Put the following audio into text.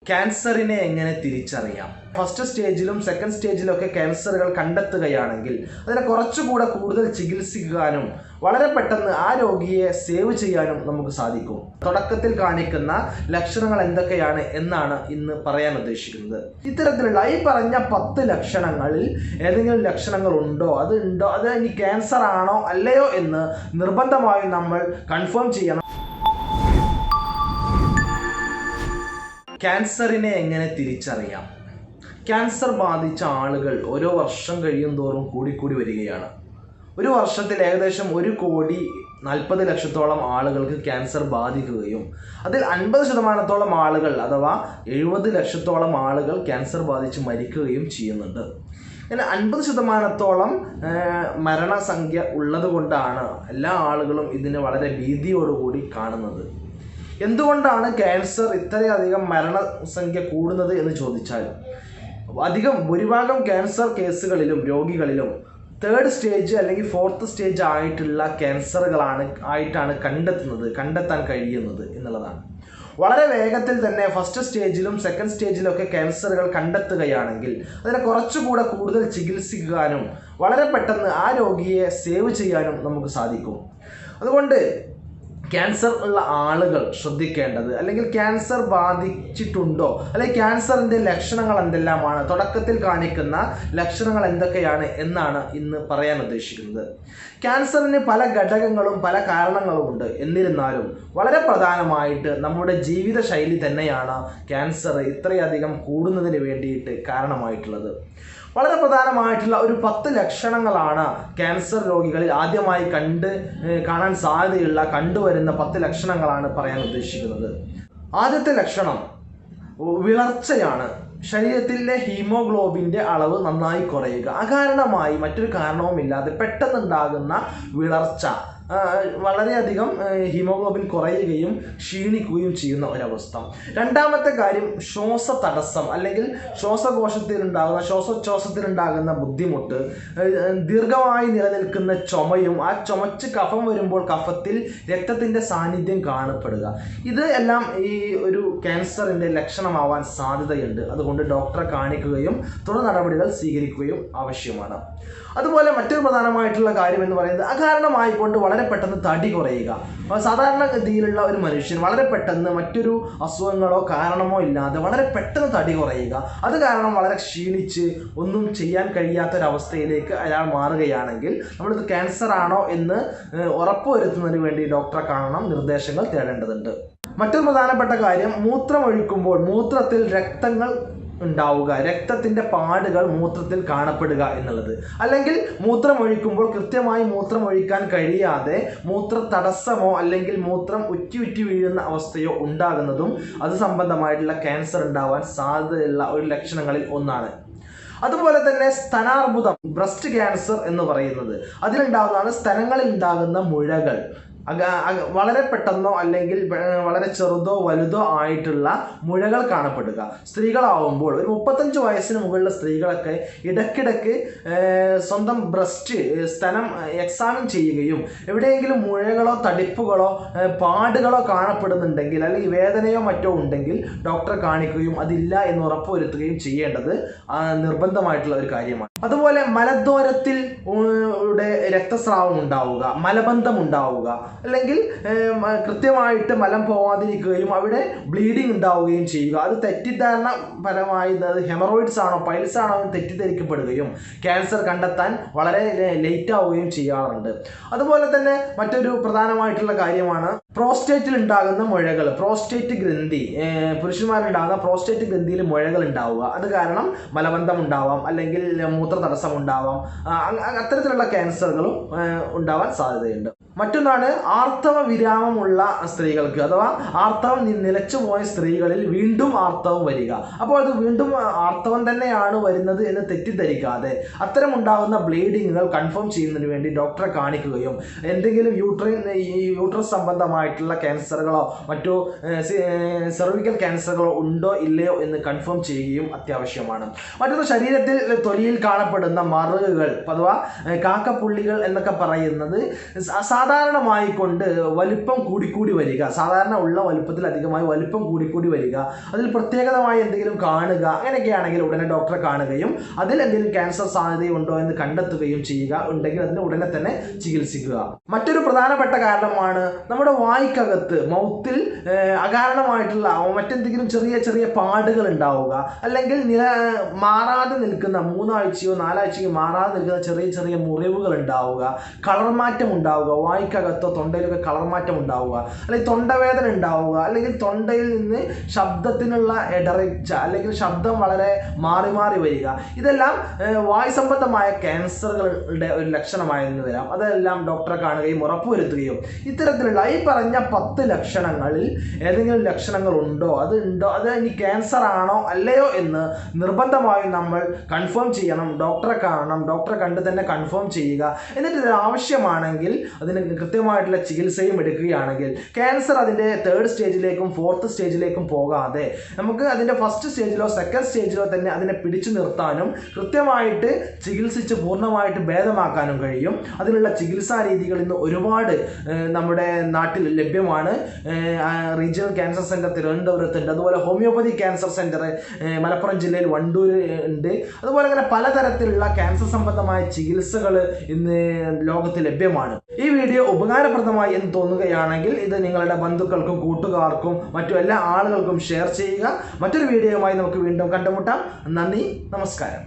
ക്യാൻസറിനെ എങ്ങനെ തിരിച്ചറിയാം? ഫസ്റ്റ് സ്റ്റേജിലും സെക്കൻഡ് സ്റ്റേജിലൊക്കെ ക്യാൻസറുകൾ കണ്ടെത്തുകയാണെങ്കിൽ അതിനെ കുറച്ചുകൂടെ കൂടുതൽ ചികിത്സിക്കാനും വളരെ പെട്ടെന്ന് ആ രോഗിയെ സേവ് ചെയ്യാനും നമുക്ക് സാധിക്കും. തുടക്കത്തിൽ കാണിക്കുന്ന ലക്ഷണങ്ങൾ എന്തൊക്കെയാണ് എന്നാണ് ഇന്ന് പറയാൻ ഉദ്ദേശിക്കുന്നത്. ഇത്തരത്തിലുള്ള ഈ പറഞ്ഞ 10 ലക്ഷണങ്ങളിൽ ഏതെങ്കിലും ലക്ഷണങ്ങൾ ഉണ്ടോ, അത് ഇനി ക്യാൻസർ ആണോ അല്ലയോ എന്ന് നിർബന്ധമായും നമ്മൾ കൺഫേം ചെയ്യണം. ക്യാൻസറിനെ എങ്ങനെ തിരിച്ചറിയാം? ക്യാൻസർ ബാധിച്ച ആളുകൾ ഓരോ വർഷം കഴിയുന്തോറും കൂടിക്കൂടി വരികയാണ്. ഒരു വർഷത്തിൽ ഏകദേശം 1,40,00,000 ആളുകൾക്ക് ക്യാൻസർ ബാധിക്കുകയും അതിൽ 50% ആളുകൾ അഥവാ 70 ലക്ഷത്തോളം ആളുകൾ ക്യാൻസർ ബാധിച്ച് മരിക്കുകയും ചെയ്യുന്നുണ്ട്. ഇങ്ങനെ 50% മരണസംഖ്യ ഉള്ളത് കൊണ്ടാണ് എല്ലാ ആളുകളും ഇതിനെ വളരെ ഭീതിയോടുകൂടി കാണുന്നത്. എന്തുകൊണ്ടാണ് ക്യാൻസർ ഇത്രയധികം മരണസംഖ്യ കൂടുന്നത് എന്ന് ചോദിച്ചാൽ, ഭൂരിഭാഗം ക്യാൻസർ കേസുകളിലും രോഗികളിലും 3rd സ്റ്റേജ് അല്ലെങ്കിൽ 4th സ്റ്റേജ് ആയിട്ടുള്ള ക്യാൻസറുകളാണ് കണ്ടെത്താൻ കഴിയുന്നത് എന്നുള്ളതാണ്. വളരെ വേഗത്തിൽ തന്നെ ഫസ്റ്റ് സ്റ്റേജിലും സെക്കൻഡ് സ്റ്റേജിലൊക്കെ ക്യാൻസറുകൾ കണ്ടെത്തുകയാണെങ്കിൽ അതിനെ കുറച്ചുകൂടെ കൂടുതൽ ചികിത്സിക്കാനും വളരെ പെട്ടെന്ന് ആ രോഗിയെ സേവ് ചെയ്യാനും നമുക്ക് സാധിക്കും. അതുകൊണ്ട് ക്യാൻസർ ഉള്ള ആളുകൾ ശ്രദ്ധിക്കേണ്ടത്, അല്ലെങ്കിൽ ക്യാൻസർ ബാധിച്ചിട്ടുണ്ടോ, അല്ലെങ്കിൽ ക്യാൻസറിൻ്റെ ലക്ഷണങ്ങൾ എന്തെല്ലാമാണ്, തുടക്കത്തിൽ കാണിക്കുന്ന ലക്ഷണങ്ങൾ എന്തൊക്കെയാണ് എന്നാണ് ഇന്ന് പറയാൻ ഉദ്ദേശിക്കുന്നത്. ക്യാൻസറിന് പല ഘടകങ്ങളും പല കാരണങ്ങളും ഉണ്ട്. എന്നിരുന്നാലും വളരെ പ്രധാനമായിട്ട് നമ്മുടെ ജീവിതശൈലി തന്നെയാണ് ക്യാൻസർ ഇത്രയധികം കൂടുന്നതിന് വേണ്ടിയിട്ട് കാരണമായിട്ടുള്ളത്. വളരെ പ്രധാനമായിട്ടുള്ള ഒരു 10 ലക്ഷണങ്ങളാണ് ക്യാൻസർ രോഗികളിൽ ആദ്യമായി കാണാൻ സാധ്യതയുള്ള കണ്ടുവരുന്ന 10 ലക്ഷണങ്ങളാണ് പറയാൻ ഉദ്ദേശിക്കുന്നത്. ആദ്യത്തെ ലക്ഷണം വിളർച്ചയാണ്. ശരീരത്തിലെ ഹീമോഗ്ലോബിൻ്റെ അളവ് നന്നായി കുറയുക. അകാരണമായി മറ്റൊരു കാരണവുമില്ലാതെ പെട്ടെന്നുണ്ടാകുന്ന വിളർച്ച, വളരെയധികം ഹീമോഗ്ലോബിൻ കുറയുകയും ക്ഷീണിക്കുകയും ചെയ്യുന്ന ഒരവസ്ഥ. രണ്ടാമത്തെ കാര്യം ശ്വാസതടസ്സം, അല്ലെങ്കിൽ ശ്വാസോച്ഛ്വാസത്തിലുണ്ടാകുന്ന ബുദ്ധിമുട്ട്, ദീർഘമായി നിലനിൽക്കുന്ന ചുമയും ആ ചുമച്ച് കഫം വരുമ്പോൾ കഫത്തിൽ രക്തത്തിൻ്റെ സാന്നിധ്യം കാണപ്പെടുക. ഇത് എല്ലാം ഈ ഒരു ക്യാൻസറിൻ്റെ ലക്ഷണമാവാൻ സാധ്യതയുണ്ട്. അതുകൊണ്ട് ഡോക്ടറെ കാണിക്കുകയും തുടർ നടപടികൾ സ്വീകരിക്കുകയും ആവശ്യമാണ്. അതുപോലെ മറ്റൊരു പ്രധാനമായിട്ടുള്ള കാര്യം എന്ന് പറയുന്നത് അകാരണമായിക്കൊണ്ട് വളരെ പെട്ടെന്ന് തടി കുറയുക. സാധാരണഗതിയിലുള്ള ഒരു മനുഷ്യൻ വളരെ പെട്ടെന്ന് മറ്റൊരു അസുഖങ്ങളോ കാരണമോ ഇല്ലാതെ വളരെ പെട്ടെന്ന് തടി കുറയുക, അത് കാരണം വളരെ ക്ഷീണിച്ച് ഒന്നും ചെയ്യാൻ കഴിയാത്തൊരവസ്ഥയിലേക്ക് അയാൾ മാറുകയാണെങ്കിൽ നമ്മളിത് ക്യാൻസർ ആണോ എന്ന് ഉറപ്പുവരുത്തുന്നതിന് വേണ്ടി ഡോക്ടറെ കാണണം, നിർദ്ദേശങ്ങൾ തേടേണ്ടതുണ്ട്. മറ്റൊരു പ്രധാനപ്പെട്ട കാര്യം മൂത്രമൊഴിക്കുമ്പോൾ മൂത്രത്തിൽ രക്തങ്ങൾ ഉണ്ടാവുക, രക്തത്തിൻ്റെ പാടുകൾ മൂത്രത്തിൽ കാണപ്പെടുക എന്നുള്ളത്. അല്ലെങ്കിൽ മൂത്രമൊഴിക്കുമ്പോൾ കൃത്യമായി മൂത്രമൊഴിക്കാൻ കഴിയാതെ മൂത്ര തടസ്സമോ അല്ലെങ്കിൽ മൂത്രം ഉറ്റി വീഴുന്ന അവസ്ഥയോ ഉണ്ടാകുന്നതും അത് സംബന്ധമായിട്ടുള്ള ക്യാൻസർ ഉണ്ടാവാൻ സാധ്യതയുള്ള ഒരു ലക്ഷണങ്ങളിൽ ഒന്നാണ്. അതുപോലെ തന്നെ സ്തനാർബുദം, ബ്രസ്റ്റ് ക്യാൻസർ എന്ന് പറയുന്നത്, അതിലുണ്ടാകുന്നതാണ് സ്തനങ്ങളിൽ ഉണ്ടാകുന്ന മുഴകൾ. വളരെ പെട്ടെന്നോ അല്ലെങ്കിൽ വളരെ ചെറുതോ വലുതോ ആയിട്ടുള്ള മുഴകൾ കാണപ്പെടുക. സ്ത്രീകളാവുമ്പോൾ ഒരു 35 വയസ്സിന് മുകളിലുള്ള സ്ത്രീകളൊക്കെ ഇടയ്ക്കിടയ്ക്ക് സ്വന്തം സ്തനം എക്സാമിൻ ചെയ്യുകയും എവിടെയെങ്കിലും മുഴകളോ തടിപ്പുകളോ പാടുകളോ കാണപ്പെടുന്നുണ്ടെങ്കിൽ അല്ലെങ്കിൽ വേദനയോ മറ്റോ ഉണ്ടെങ്കിൽ ഡോക്ടറെ കാണിക്കുകയും അതില്ല എന്ന് ഉറപ്പുവരുത്തുകയും ചെയ്യേണ്ടത് നിർബന്ധമായിട്ടുള്ള ഒരു കാര്യമാണ്. അതുപോലെ മലദ്വാരത്തിൽ രക്തസ്രാവം ഉണ്ടാവുക, മലബന്ധം ഉണ്ടാവുക, അല്ലെങ്കിൽ കൃത്യമായിട്ട് മലം പോവാതിരിക്കുകയും അവിടെ ബ്ലീഡിങ് ഉണ്ടാവുകയും ചെയ്യുക. അത് തെറ്റിദ്ധാരണ പരമായി ഹെമറോയിഡ്സ് ആണോ പൈൽസ് ആണോ എന്ന് തെറ്റിദ്ധരിക്കപ്പെടുകയും ക്യാൻസർ കണ്ടെത്താൻ വളരെ ലേറ്റ് ആവുകയും ചെയ്യാറുണ്ട്. അതുപോലെ തന്നെ മറ്റൊരു പ്രധാനമായിട്ടുള്ള കാര്യമാണ് പ്രോസ്റ്റേറ്റിൽ ഉണ്ടാകുന്ന മുഴകൾ. പ്രോസ്റ്റേറ്റ് ഗ്രന്ഥി, പുരുഷന്മാരുണ്ടാകുന്ന പ്രോസ്റ്റേറ്റ് ഗ്രന്ഥിയിൽ മുഴകൾ ഉണ്ടാവുക, അത് കാരണം മലബന്ധം ഉണ്ടാവാം, അല്ലെങ്കിൽ മൂത്ര തടസ്സം ഉണ്ടാവാം. അത്തരത്തിലുള്ള ക്യാൻസറുകളും ഉണ്ടാവാൻ സാധ്യതയുണ്ട്. മറ്റൊന്നാണ് ആർത്തവ വിരാമമുള്ള സ്ത്രീകൾക്ക്, അഥവാ ആർത്തവം നിലച്ചു പോയ സ്ത്രീകളിൽ വീണ്ടും ആർത്തവം വരിക. അപ്പോൾ അത് വീണ്ടും ആർത്തവം തന്നെയാണ് വരുന്നത് എന്ന് തെറ്റിദ്ധരിക്കാതെ അത്തരം ഉണ്ടാകുന്ന ബ്ലീഡിങ്ങുകൾ കൺഫേം ചെയ്യുന്നതിന് വേണ്ടി ഡോക്ടറെ കാണിക്കുകയും എന്തെങ്കിലും യൂട്രസ് സംബന്ധമായിട്ടുള്ള ക്യാൻസറുകളോ മറ്റോ സെർവിക്കൽ ക്യാൻസറുകളോ ഉണ്ടോ ഇല്ലയോ എന്ന് കൺഫേം ചെയ്യുകയും അത്യാവശ്യമാണ്. മറ്റൊന്ന് ശരീരത്തിൽ തൊലിയിൽ കാണപ്പെടുന്ന മറുകുകൾ, അഥവാ കാക്കപ്പുള്ളികൾ എന്നൊക്കെ പറയുന്നത് സാധാരണമായി കൊണ്ട് വലിപ്പം കൂടിക്കൂടി വരിക, സാധാരണ ഉള്ള വലിപ്പത്തിൽ അധികമായി വലിപ്പം കൂടിക്കൂടി വരിക, അതിൽ പ്രത്യേകതമായി എന്തെങ്കിലും കാണുക, അങ്ങനെയൊക്കെയാണെങ്കിൽ ഉടനെ ഡോക്ടറെ കാണുകയും അതിൽ എന്തെങ്കിലും ക്യാൻസർ സാധ്യതയുണ്ടോ എന്ന് കണ്ടെത്തുകയും ചെയ്യുക, ഉണ്ടെങ്കിൽ അതിന് ഉടനെ തന്നെ ചികിത്സിക്കുക. മറ്റൊരു പ്രധാനപ്പെട്ട കാരണമാണ് നമ്മുടെ വായ്ക്കകത്ത് മൗത്തിൽ അകാരണമായിട്ടുള്ള മറ്റെന്തെങ്കിലും ചെറിയ ചെറിയ പാടുകൾ ഉണ്ടാവുക, അല്ലെങ്കിൽ മാറാതെ നിൽക്കുന്ന 3 ആഴ്ചയോ 4 ആഴ്ചയോ മാറാതെ നിൽക്കുന്ന ചെറിയ ചെറിയ മുറിവുകൾ ഉണ്ടാവുക, കളർ മാറ്റം ഉണ്ടാവുക, വായ്ക്കകത്തോ തൊണ്ടയിലൊക്കെ കളർ മാറ്റം ഉണ്ടാവുക, അല്ലെങ്കിൽ തൊണ്ടവേദന ഉണ്ടാവുക, അല്ലെങ്കിൽ തൊണ്ടയിൽ നിന്ന് ശബ്ദത്തിനുള്ള ഇടർച്ച അല്ലെങ്കിൽ ശബ്ദം വളരെ മാറി മാറി വരിക, ഇതെല്ലാം വായു സംബന്ധമായ ക്യാൻസറുകളുടെ ഒരു ലക്ഷണമായിരുന്നു വരാം. അതെല്ലാം ഡോക്ടറെ കാണുകയും ഉറപ്പുവരുത്തുകയും ഇത്തരത്തിലുള്ള ഈ പറഞ്ഞ 10 ലക്ഷണങ്ങളിൽ ഏതെങ്കിലും ലക്ഷണങ്ങൾ ഉണ്ടോ, അത് ഇനി ക്യാൻസർ ആണോ അല്ലയോ എന്ന് നിർബന്ധമായും നമ്മൾ കൺഫേം ചെയ്യണം. ഡോക്ടറെ കാണണം, ഡോക്ടറെ കണ്ട് തന്നെ കൺഫേം ചെയ്യുക. എന്നിട്ട് ഇത് ആവശ്യമാണെങ്കിൽ അതിന് കൃത്യമായിട്ടുള്ള ചികിത്സയും എടുക്കുകയാണെങ്കിൽ ക്യാൻസർ അതിൻ്റെ 3rd സ്റ്റേജിലേക്കും 4th സ്റ്റേജിലേക്കും പോകാതെ നമുക്ക് അതിൻ്റെ 1st സ്റ്റേജിലോ 2nd സ്റ്റേജിലോ തന്നെ അതിനെ പിടിച്ചു നിർത്താനും കൃത്യമായിട്ട് ചികിത്സിച്ച് പൂർണ്ണമായിട്ട് ഭേദമാക്കാനും കഴിയും. അതിനുള്ള ചികിത്സാ രീതികൾ ഇന്ന് ഒരുപാട് നമ്മുടെ നാട്ടിൽ ലഭ്യമാണ്. റീജിയണൽ ക്യാൻസർ സെൻറ്റർ തിരുവനന്തപുരത്തുണ്ട്, അതുപോലെ ഹോമിയോപ്പതി ക്യാൻസർ സെൻറ്റർ മലപ്പുറം ജില്ലയിൽ വണ്ടൂർ ഉണ്ട്. അതുപോലെ അങ്ങനെ പലതരത്തിലുള്ള ക്യാൻസർ സംബന്ധമായ ചികിത്സകൾ ഇന്ന് ലോകത്ത് ലഭ്യമാണ്. ഈ വീഡിയോ ഉപകാരപ്രദമായി എന്ന് തോന്നുകയാണെങ്കിൽ ഇത് നിങ്ങളുടെ ബന്ധുക്കൾക്കും കൂട്ടുകാർക്കും മറ്റു എല്ലാ ആളുകൾക്കും ഷെയർ ചെയ്യുക. മറ്റൊരു വീഡിയോയുമായി നമുക്ക് വീണ്ടും കണ്ടുമുട്ടാം. നന്ദി, നമസ്കാരം.